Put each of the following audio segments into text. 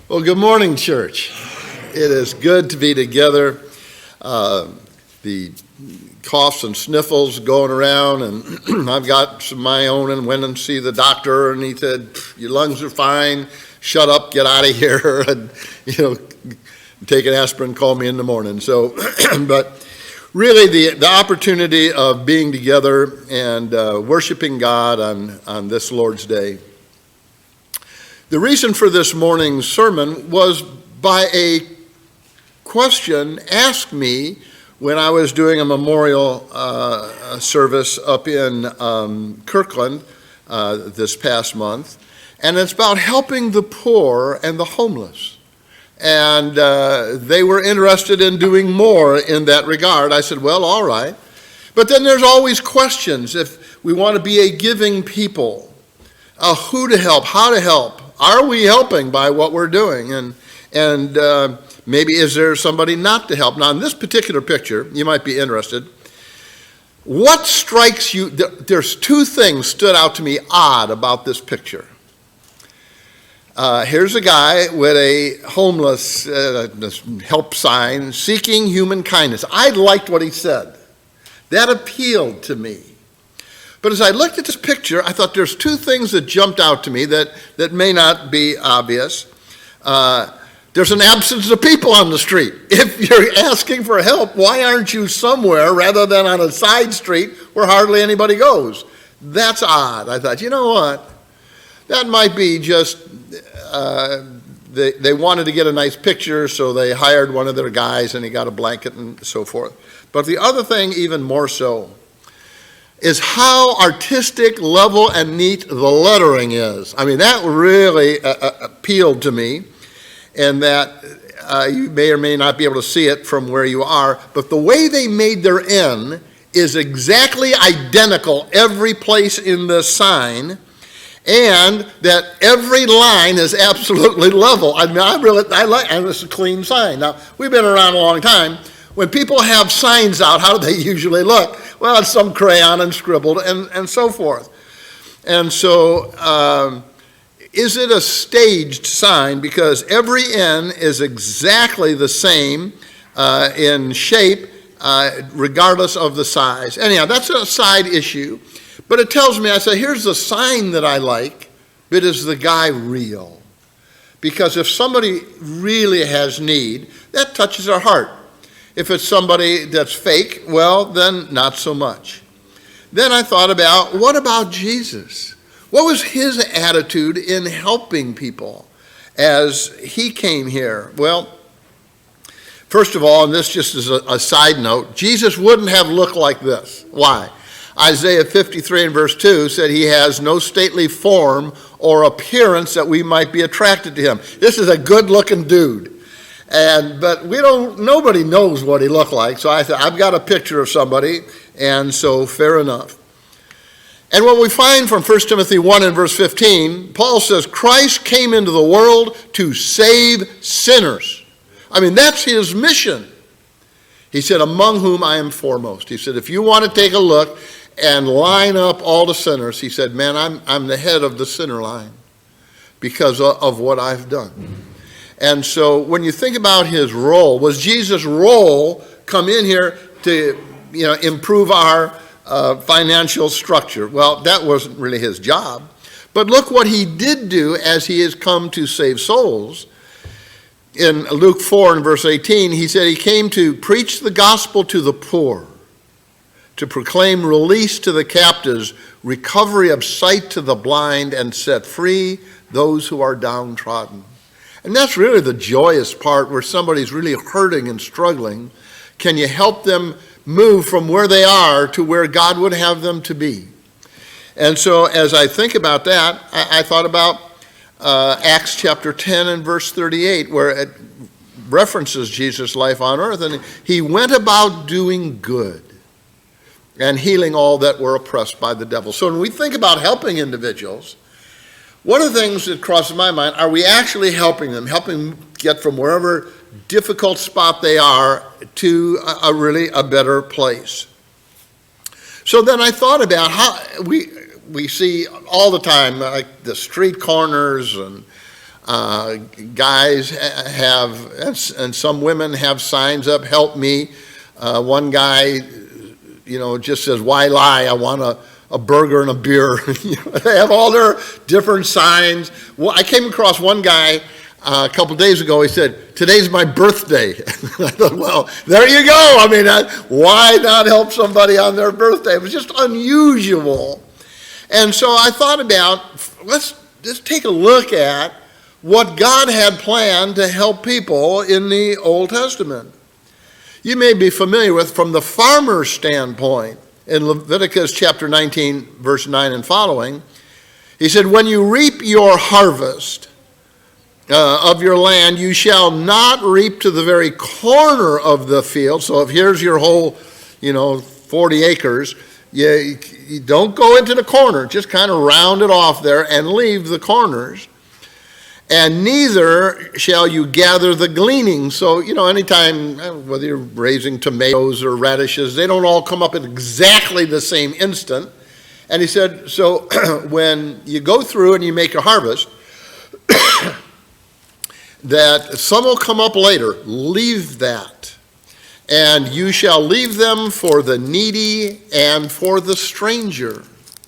Well, good morning, church. It is good to be together. The coughs and sniffles going around, and I've got some of my own, and went and see the doctor, and he said, your lungs are fine, shut up, get out of here, and, take an aspirin, call me in the morning. So, but really the opportunity of being together and worshiping God on this Lord's Day. The reason for this morning's sermon was by a question asked me when I was doing a memorial service up in Kirkland this past month, and it's about helping the poor and the homeless. And they were interested in doing more in that regard. I said, well, all right. But then there's always questions. If we want to be a giving people, who to help, how to help. Are we helping by what we're doing? And maybe is there somebody not to help? Now, in this particular picture, you might be interested. What strikes you? There's two things stood out to me odd about this picture. Here's a guy with a homeless help sign, seeking human kindness. I liked what he said. That appealed to me. But as I looked at this picture, I thought there's two things that jumped out to me that may not be obvious. There's an absence of people on the street. If you're asking for help, why aren't you somewhere rather than on a side street where hardly anybody goes? That's odd. I thought, you know what? That might be just they wanted to get a nice picture, so they hired one of their guys and he got a blanket and so forth. But the other thing, even more so, is how artistic, level, and neat the lettering is. I mean, that really appealed to me, and that you may or may not be able to see it from where you are, but the way they made their N is exactly identical every place in the sign, and that every line is absolutely level. I mean, I like, and it's a clean sign. Now, we've been around a long time. When people have signs out, how do they usually look? Well, it's some crayon and scribbled and so forth. And so, is it a staged sign? Because every N is exactly the same in shape, regardless of the size. Anyhow, that's a side issue. But it tells me, I say, here's the sign that I like, but is the guy real? Because if somebody really has need, that touches our heart. If it's somebody that's fake, well, then not so much. Then I thought about, what about Jesus? What was his attitude in helping people as he came here? Well, first of all, and this just is a side note, Jesus wouldn't have looked like this. Why? Isaiah 53 and verse 2 said he has no stately form or appearance that we might be attracted to him. This is a good-looking dude. But nobody knows what he looked like. So I thought, I've got a picture of somebody, and so fair enough. And what we find from 1 Timothy 1 and verse 15, Paul says, Christ came into the world to save sinners. I mean, that's his mission. He said, among whom I am foremost. He said, if you want to take a look and line up all the sinners, he said, man, I'm the head of the sinner line because of what I've done. And so when you think about his role, was Jesus' role come in here to improve our financial structure? Well, that wasn't really his job. But look what he did do as he has come to save souls. In Luke 4 and verse 18, he said he came to preach the gospel to the poor, to proclaim release to the captives, recovery of sight to the blind, and set free those who are downtrodden. And that's really the joyous part where somebody's really hurting and struggling. Can you help them move from where they are to where God would have them to be? And so as I think about that, I thought about Acts chapter 10 and verse 38, where it references Jesus' life on earth. And he went about doing good and healing all that were oppressed by the devil. So when we think about helping individuals, one of the things that crosses my mind, are we actually helping them get from wherever difficult spot they are to a better place? So then I thought about how we see all the time, like the street corners and Guys have, and some women have signs up, help me. One guy, just says, why lie? I want a burger and a beer. They have all their different signs. Well, I came across one guy a couple days ago. He said, today's my birthday. I thought, well, there you go. I mean, why not help somebody on their birthday? It was just unusual. And so I thought about, let's just take a look at what God had planned to help people in the Old Testament. You may be familiar with, from the farmer's standpoint, in Leviticus chapter 19, verse 9 and following, he said, when you reap your harvest of your land, you shall not reap to the very corner of the field. So if here's your whole, 40 acres, you don't go into the corner. Just kind of round it off there and leave the corners. And neither shall you gather the gleanings. So, anytime, whether you're raising tomatoes or radishes, they don't all come up at exactly the same instant. And he said, so when you go through and you make a harvest, that some will come up later. Leave that. And you shall leave them for the needy and for the stranger.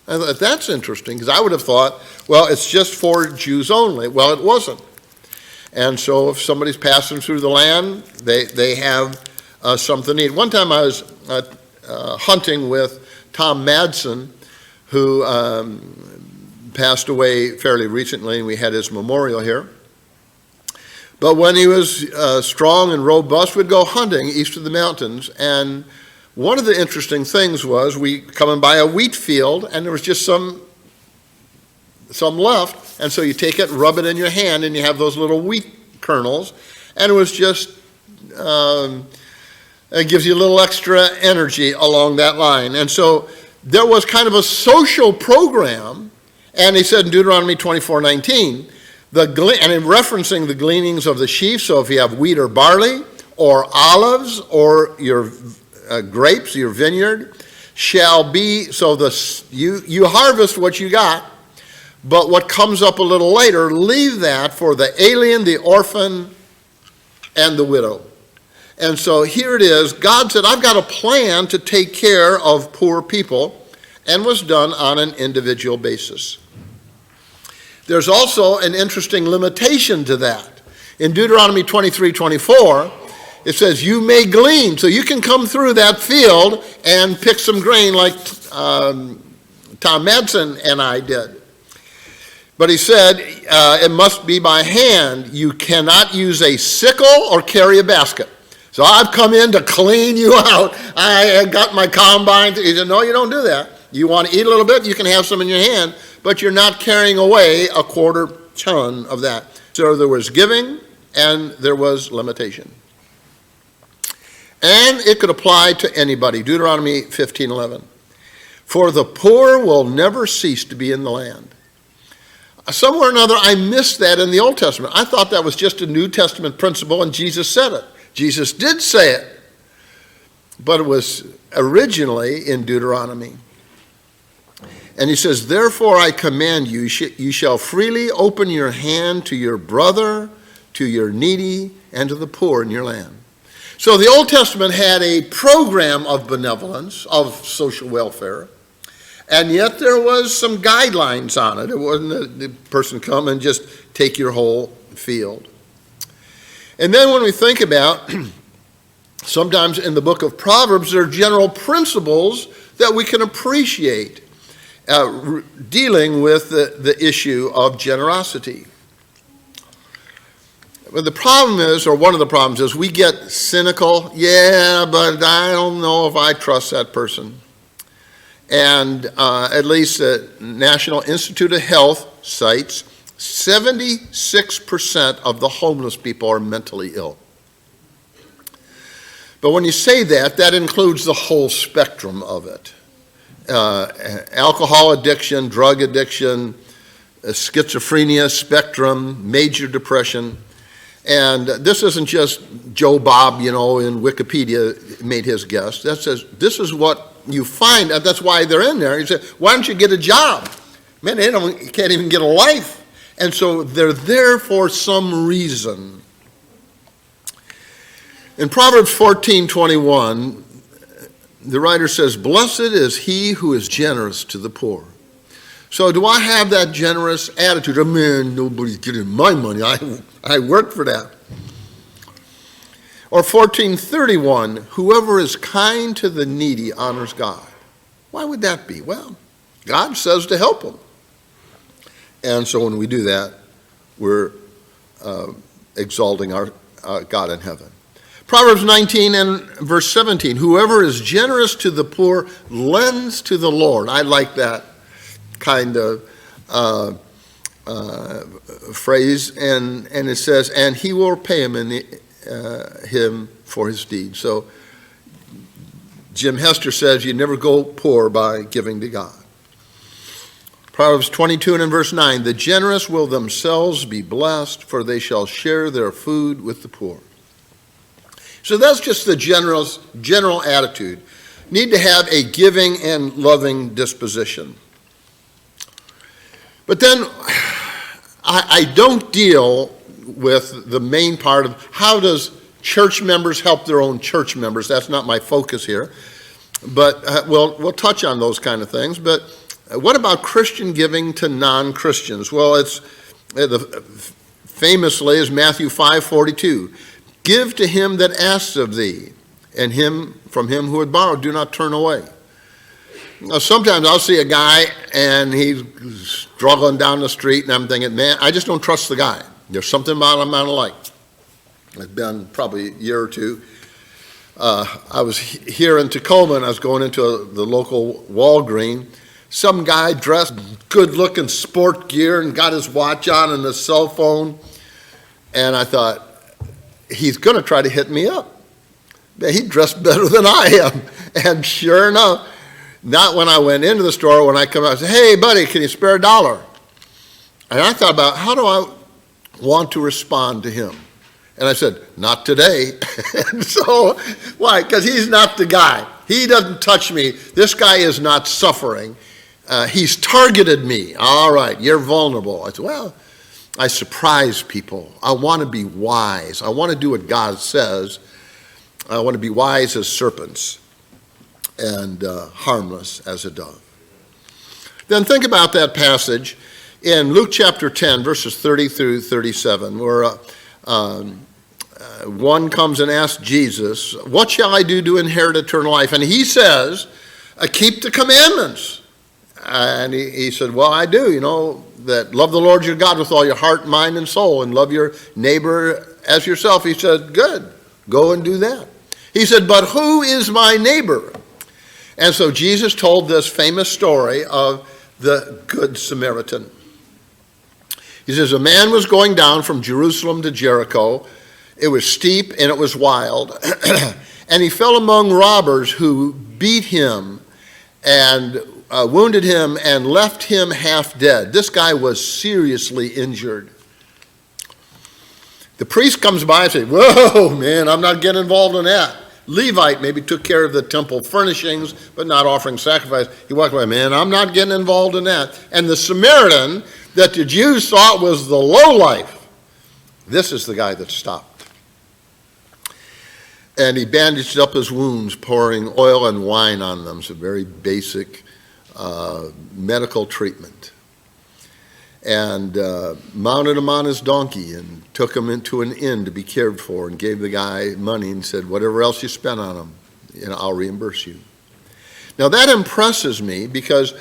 And that's interesting, because I would have thought, well, it's just for Jews only. Well, it wasn't. And so if somebody's passing through the land, they have something to eat. One time I was hunting with Tom Madsen, who passed away fairly recently, and we had his memorial here. But when he was strong and robust, we'd go hunting east of the mountains. And one of the interesting things was we coming by a wheat field, and there was just some left. And so you take it, rub it in your hand, and you have those little wheat kernels. And it was just, it gives you a little extra energy along that line. And so there was kind of a social program. And he said in Deuteronomy 24:19, and in referencing the gleanings of the sheaf, so if you have wheat or barley, or olives, or your grapes, your vineyard, shall be, so you harvest what you got, but what comes up a little later, leave that for the alien, the orphan, and the widow. And so here it is. God said, I've got a plan to take care of poor people, and was done on an individual basis. There's also an interesting limitation to that. In Deuteronomy 23:24, it says, you may glean. So you can come through that field and pick some grain like Tom Madsen and I did. But he said, it must be by hand. You cannot use a sickle or carry a basket. So I've come in to clean you out. I got my combine. He said, no, you don't do that. You want to eat a little bit, you can have some in your hand, but you're not carrying away a quarter ton of that. So there was giving and there was limitation. And it could apply to anybody. Deuteronomy 15:11. For the poor will never cease to be in the land. Somewhere or another, I missed that in the Old Testament. I thought that was just a New Testament principle, and Jesus said it. Jesus did say it, but it was originally in Deuteronomy. And he says, therefore I command you, you shall freely open your hand to your brother, to your needy, and to the poor in your land. So the Old Testament had a program of benevolence, of social welfare, and yet there was some guidelines on it. It wasn't the person come and just take your whole field. And then when we think about, sometimes in the book of Proverbs, there are general principles that we can appreciate dealing with the issue of generosity. But the problem is, or one of the problems is, we get cynical. Yeah, but I don't know if I trust that person. And at least the National Institute of Health cites 76% of the homeless people are mentally ill. But when you say that, that includes the whole spectrum of it. Alcohol addiction, drug addiction, schizophrenia spectrum, major depression. And this isn't just Joe Bob, in Wikipedia made his guess. That says this is what you find. That's why they're in there. He said, why don't you get a job? Man, you can't even get a life. And so they're there for some reason. In Proverbs 14:21, the writer says, "Blessed is he who is generous to the poor." So do I have that generous attitude? Oh, man, nobody's getting my money. I worked for that. Or 14:31, "Whoever is kind to the needy honors God." Why would that be? Well, God says to help them. And so when we do that, we're exalting our God in heaven. Proverbs 19 and verse 17, "Whoever is generous to the poor lends to the Lord." I like that kind of phrase. And it says, "And he will repay him for his deed." So Jim Hester says you never go poor by giving to God. Proverbs 22 and in verse 9, "The generous will themselves be blessed, for they shall share their food with the poor." So that's just the general attitude. Need to have a giving and loving disposition. But then I don't deal with the main part of how does church members help their own church members. That's not my focus here. But we'll touch on those kind of things. But what about Christian giving to non-Christians? Well, it's famously is Matthew 5:42. "Give to him that asks of thee, and from him who had borrowed, do not turn away." Now, sometimes I'll see a guy and he's struggling down the street, and I'm thinking, man, I just don't trust the guy. There's something about him I don't like. It's been probably a year or two. I was here in Tacoma, and I was going into the local Walgreens. Some guy dressed good-looking sport gear and got his watch on and his cell phone. And I thought, he's going to try to hit me up. Man, he dressed better than I am. And sure enough, not when I went into the store, when I come out, I said, "Hey, buddy, can you spare $1?" And I thought about, how do I want to respond to him? And I said, "Not today." And so, why? Because he's not the guy. He doesn't touch me. This guy is not suffering. He's targeted me. All right, you're vulnerable. I said, well, I surprise people. I want to be wise. I want to do what God says. I want to be wise as serpents and harmless as a dove. Then think about that passage in Luke chapter 10, verses 30 through 37, where one comes and asks Jesus, "What shall I do to inherit eternal life?" And he says, "Keep the commandments." And he said, "Well, I do, that love the Lord your God with all your heart, mind, and soul, and love your neighbor as yourself." He said, "Good, go and do that." He said, "But who is my neighbor?" And so Jesus told this famous story of the Good Samaritan. He says, a man was going down from Jerusalem to Jericho. It was steep and it was wild. And he fell among robbers who beat him and wounded him and left him half dead. This guy was seriously injured. The priest comes by and says, "Whoa, man, I'm not getting involved in that." Levite maybe took care of the temple furnishings, but not offering sacrifice. He walked away, "Man, I'm not getting involved in that." And the Samaritan that the Jews thought was the lowlife, this is the guy that stopped. And he bandaged up his wounds, pouring oil and wine on them. It's a very basic medical treatment. And mounted him on his donkey and took him into an inn to be cared for, and gave the guy money and said, "Whatever else you spent on him, I'll reimburse you." Now that impresses me, because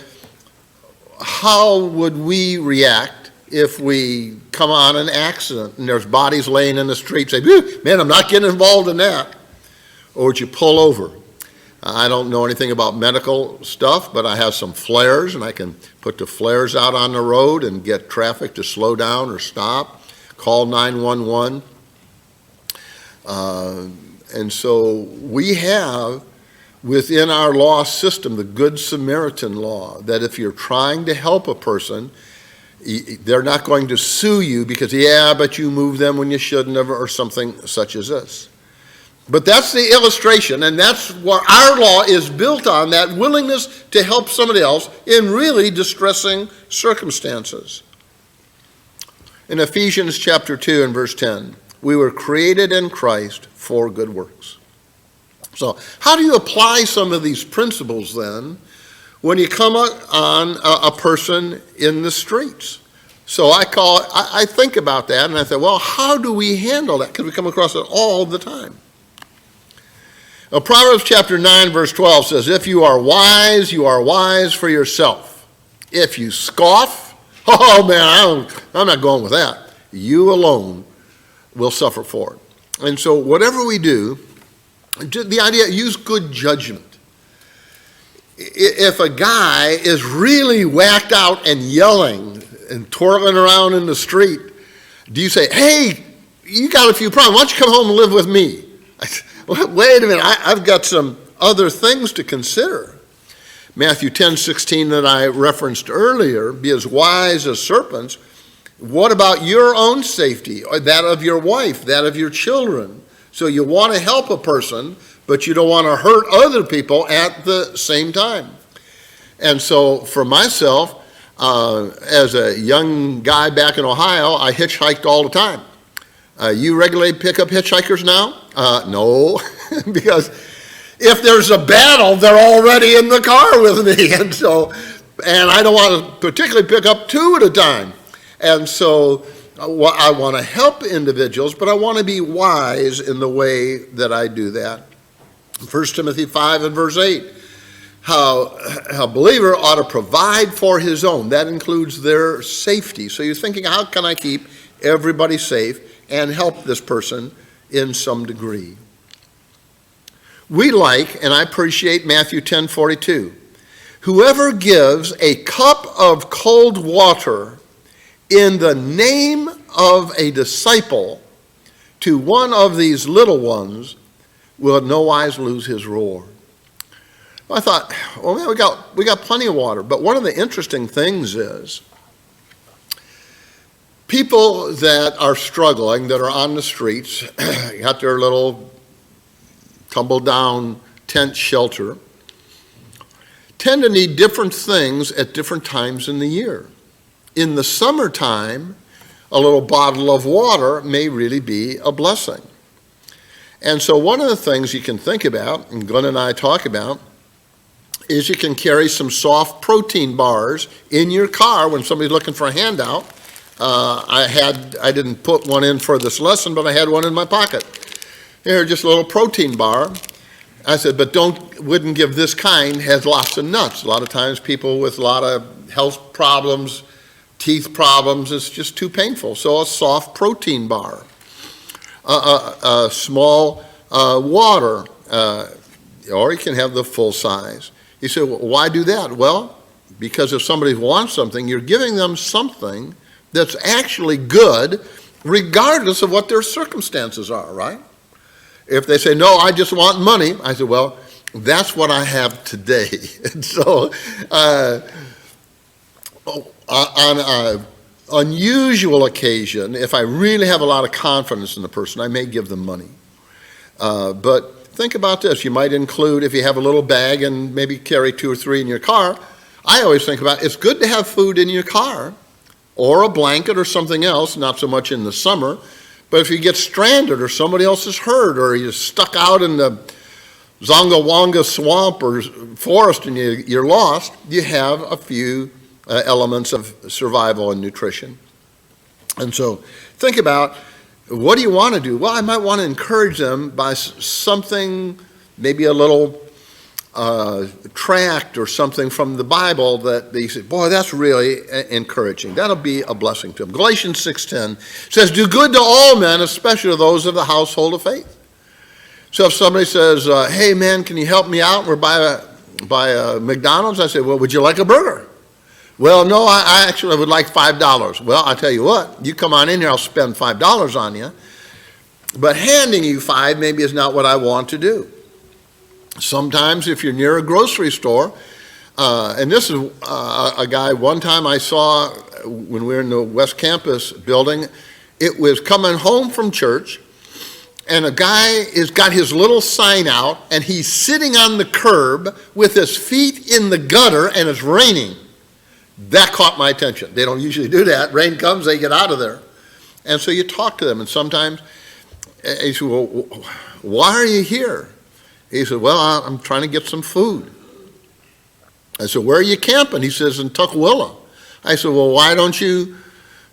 how would we react if we come on an accident and there's bodies laying in the street? Say, "Man, I'm not getting involved in that." Or would you pull over? I don't know anything about medical stuff, but I have some flares, and I can put the flares out on the road and get traffic to slow down or stop, call 911. And so we have within our law system the Good Samaritan law, that if you're trying to help a person, they're not going to sue you because, but you moved them when you shouldn't have, or something such as this. But that's the illustration, and that's what our law is built on, that willingness to help somebody else in really distressing circumstances. In Ephesians chapter 2 and verse 10, we were created in Christ for good works. So how do you apply some of these principles then when you come on a person in the streets? So I think about that and I say, well, how do we handle that? Because we come across it all the time. Now, Proverbs chapter 9 verse 12 says, if you are wise for yourself. If you scoff, oh man, I'm not going with that. You alone will suffer for it. And so whatever we do, the idea, use good judgment. If a guy is really whacked out and yelling and twirling around in the street, do you say, hey, you got a few problems, why don't you come home and live with me? Wait a minute, I've got some other things to consider. Matthew 10:16 that I referenced earlier, be as wise as serpents. What about your own safety, or that of your wife, that of your children? So you want to help a person, but you don't want to hurt other people at the same time. And so for myself, as a young guy back in Ohio, I hitchhiked all the time. You regularly pick up hitchhikers now? No, because if there's a battle, they're already in the car with me. And I don't want to particularly pick up two at a time. And so I want to help individuals, but I want to be wise in the way that I do that. 1 Timothy 5 and verse 8, how a believer ought to provide for his own. That includes their safety. So you're thinking, how can I keep everybody safe and help this person in some degree? We like, and I appreciate Matthew 10:42. Whoever gives a cup of cold water in the name of a disciple to one of these little ones will in no wise lose his reward. I thought, well, man, we got plenty of water. But one of the interesting things is people that are struggling, that are on the streets, got their little tumble down tent shelter, tend to need different things at different times in the year. In the summertime, a little bottle of water may really be a blessing. And so one of the things you can think about, and Glenn and I talk about, is you can carry some soft protein bars in your car when somebody's looking for a handout. I didn't put one in for this lesson, but I had one in my pocket. Here, just a little protein bar. I said, but wouldn't give this kind, has lots of nuts. A lot of times people with a lot of health problems, teeth problems, it's just too painful. So a soft protein bar. A small water, or you can have the full size. You say, well, why do that? Well, because if somebody wants something, you're giving them something that's actually good, regardless of what their circumstances are, right? If they say, no, I just want money, I say, well, that's what I have today. And so on an unusual occasion, if I really have a lot of confidence in the person, I may give them money. But think about this. You might include, if you have a little bag and maybe carry 2 or 3 in your car, I always think about it's good to have food in your car or a blanket or something else, not so much in the summer. But if you get stranded or somebody else is hurt or you're stuck out in the Zongawanga swamp or forest and you're lost, you have a few elements of survival and nutrition. And so think about, what do you want to do? Well, I might want to encourage them by something, maybe a little tract or something from the Bible that they say, boy, that's really encouraging. That'll be a blessing to them. Galatians 6:10 says, do good to all men, especially to those of the household of faith. So if somebody says, hey man, can you help me out? We're by a McDonald's. I say, well, would you like a burger? Well, no, I actually would like $5. Well, I'll tell you what, you come on in here, I'll spend $5 on you. But handing you $5 maybe is not what I want to do. Sometimes if you're near a grocery store, and this is a guy one time I saw when we were in the West Campus building, it was coming home from church, and a guy has got his little sign out, and he's sitting on the curb with his feet in the gutter, and it's raining. That caught my attention. They don't usually do that. Rain comes, they get out of there. And so you talk to them, and sometimes he said, well, why are you here? He said, well, I'm trying to get some food. I said, where are you camping? He says, in Tukwila. I said, well, why don't you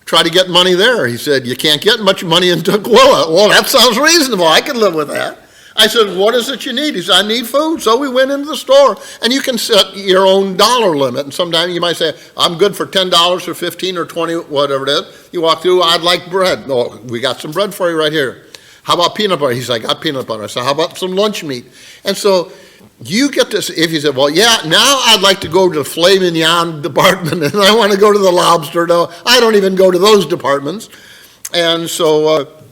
try to get money there? He said, you can't get much money in Tukwila. Well, that sounds reasonable. I can live with that. I said, what is it you need? He said, I need food. So we went into the store, and you can set your own dollar limit. And sometimes you might say, I'm good for $10 or $15 or $20, whatever it is. You walk through, I'd like bread. No, we got some bread for you right here. How about peanut butter? He said, I got peanut butter. I said, how about some lunch meat? And so you get this, if you said, well, yeah, now I'd like to go to the filet mignon department, and I want to go to the lobster. No, I don't even go to those departments. And so,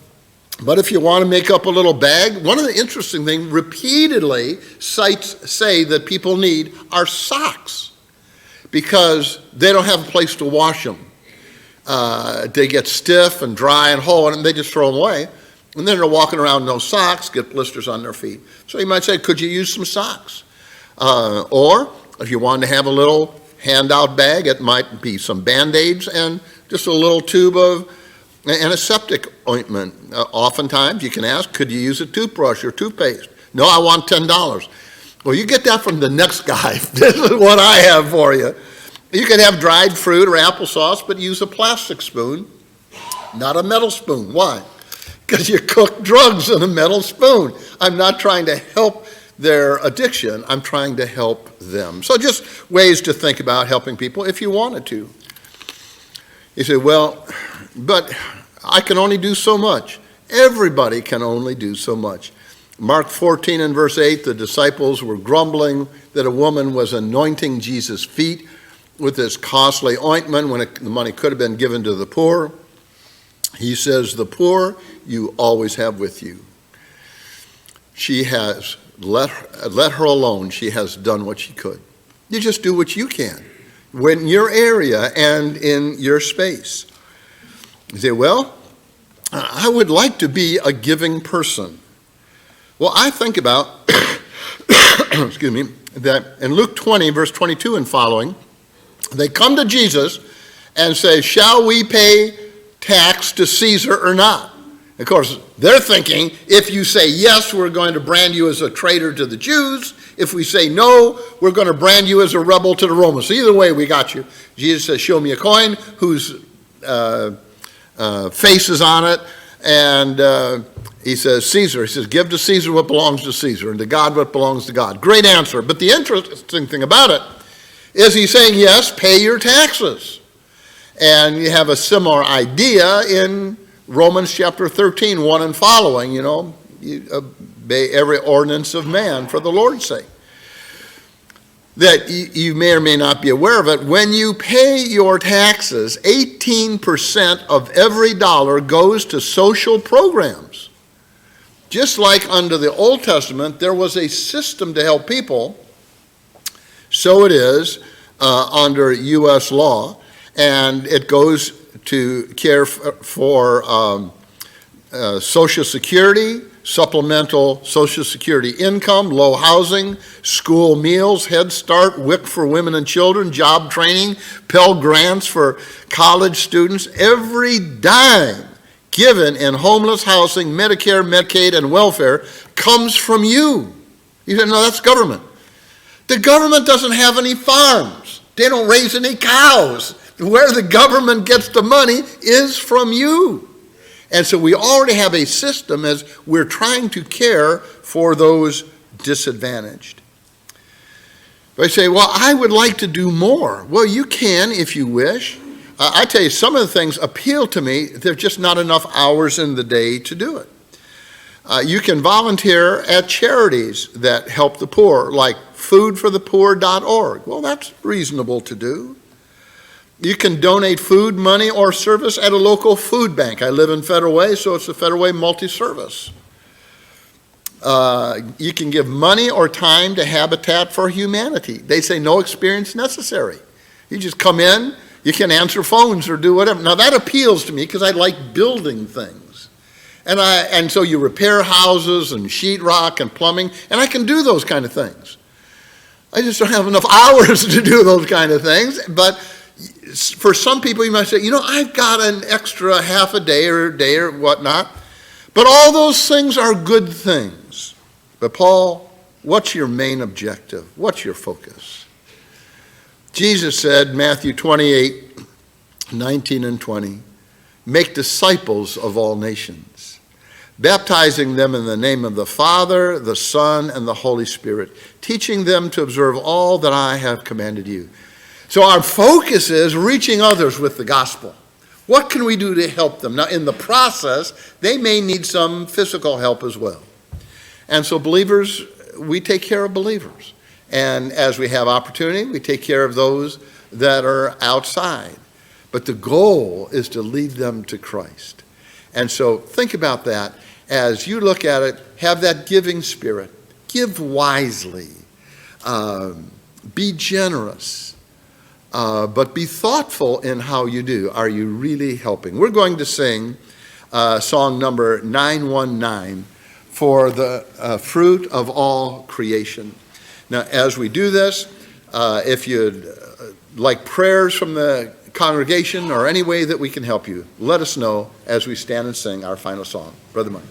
but if you want to make up a little bag, one of the interesting things, repeatedly sites say that people need are socks because they don't have a place to wash them. They get stiff and dry and whole, and they just throw them away. And then they're walking around no socks, get blisters on their feet. So you might say, could you use some socks? Or if you wanted to have a little handout bag, it might be some Band-Aids and just a little tube of antiseptic ointment. Oftentimes you can ask, could you use a toothbrush or toothpaste? No, I want $10. Well, you get that from the next guy. This is what I have for you. You can have dried fruit or applesauce, but use a plastic spoon, not a metal spoon. Why? Because you cook drugs in a metal spoon. I'm not trying to help their addiction. I'm trying to help them. So just ways to think about helping people if you wanted to. You say, well, but I can only do so much. Everybody can only do so much. Mark 14 and verse 8, the disciples were grumbling that a woman was anointing Jesus' feet with this costly ointment when the money could have been given to the poor. He says, the poor you always have with you. She has, let her alone. She has done what she could. You just do what you can in your area and in your space. You say, well, I would like to be a giving person. Well, I think about, excuse me, that in Luke 20, verse 22 and following, they come to Jesus and say, shall we pay tax to Caesar or not? Of course, they're thinking, if you say yes, we're going to brand you as a traitor to the Jews. If we say no, we're going to brand you as a rebel to the Romans. So either way, we got you. Jesus says, show me a coin whose face is on it. And he says, Caesar. He says, give to Caesar what belongs to Caesar, and to God what belongs to God. Great answer. But the interesting thing about it is he's saying, yes, pay your taxes. And you have a similar idea in Romans chapter 13, 1 and following, you obey every ordinance of man for the Lord's sake. That you may or may not be aware of it, when you pay your taxes, 18% of every dollar goes to social programs. Just like under the Old Testament, there was a system to help people, so it is under U.S. law, and it goes to care for Social Security, supplemental Social Security income, low housing, school meals, Head Start, WIC for women and children, job training, Pell Grants for college students. Every dime given in homeless housing, Medicare, Medicaid, and welfare comes from you. You say, no, that's government. The government doesn't have any farms. They don't raise any cows. Where the government gets the money is from you. And so we already have a system as we're trying to care for those disadvantaged. But I say, well, I would like to do more. Well, you can if you wish. I tell you, some of the things appeal to me. There's just not enough hours in the day to do it. You can volunteer at charities that help the poor, like foodforthepoor.org. Well, that's reasonable to do. You can donate food, money, or service at a local food bank. I live in Federal Way, so it's the Federal Way multi-service. You can give money or time to Habitat for Humanity. They say no experience necessary. You just come in, you can answer phones or do whatever. Now that appeals to me because I like building things. And so you repair houses and sheetrock and plumbing, and I can do those kind of things. I just don't have enough hours to do those kind of things, but For some people, you might say, I've got an extra half a day or whatnot. But all those things are good things. But Paul, what's your main objective? What's your focus? Jesus said, Matthew 28, 19 and 20, make disciples of all nations, baptizing them in the name of the Father, the Son, and the Holy Spirit, teaching them to observe all that I have commanded you. So our focus is reaching others with the gospel. What can we do to help them? Now, in the process, they may need some physical help as well. And so believers, we take care of believers. And as we have opportunity, we take care of those that are outside. But the goal is to lead them to Christ. And so think about that. As you look at it, have that giving spirit. Give wisely. Be generous. But be thoughtful in how you do. Are you really helping? We're going to sing song number 919 for the fruit of all creation. Now, as we do this, if you'd like prayers from the congregation or any way that we can help you, let us know as we stand and sing our final song. Brother Mark.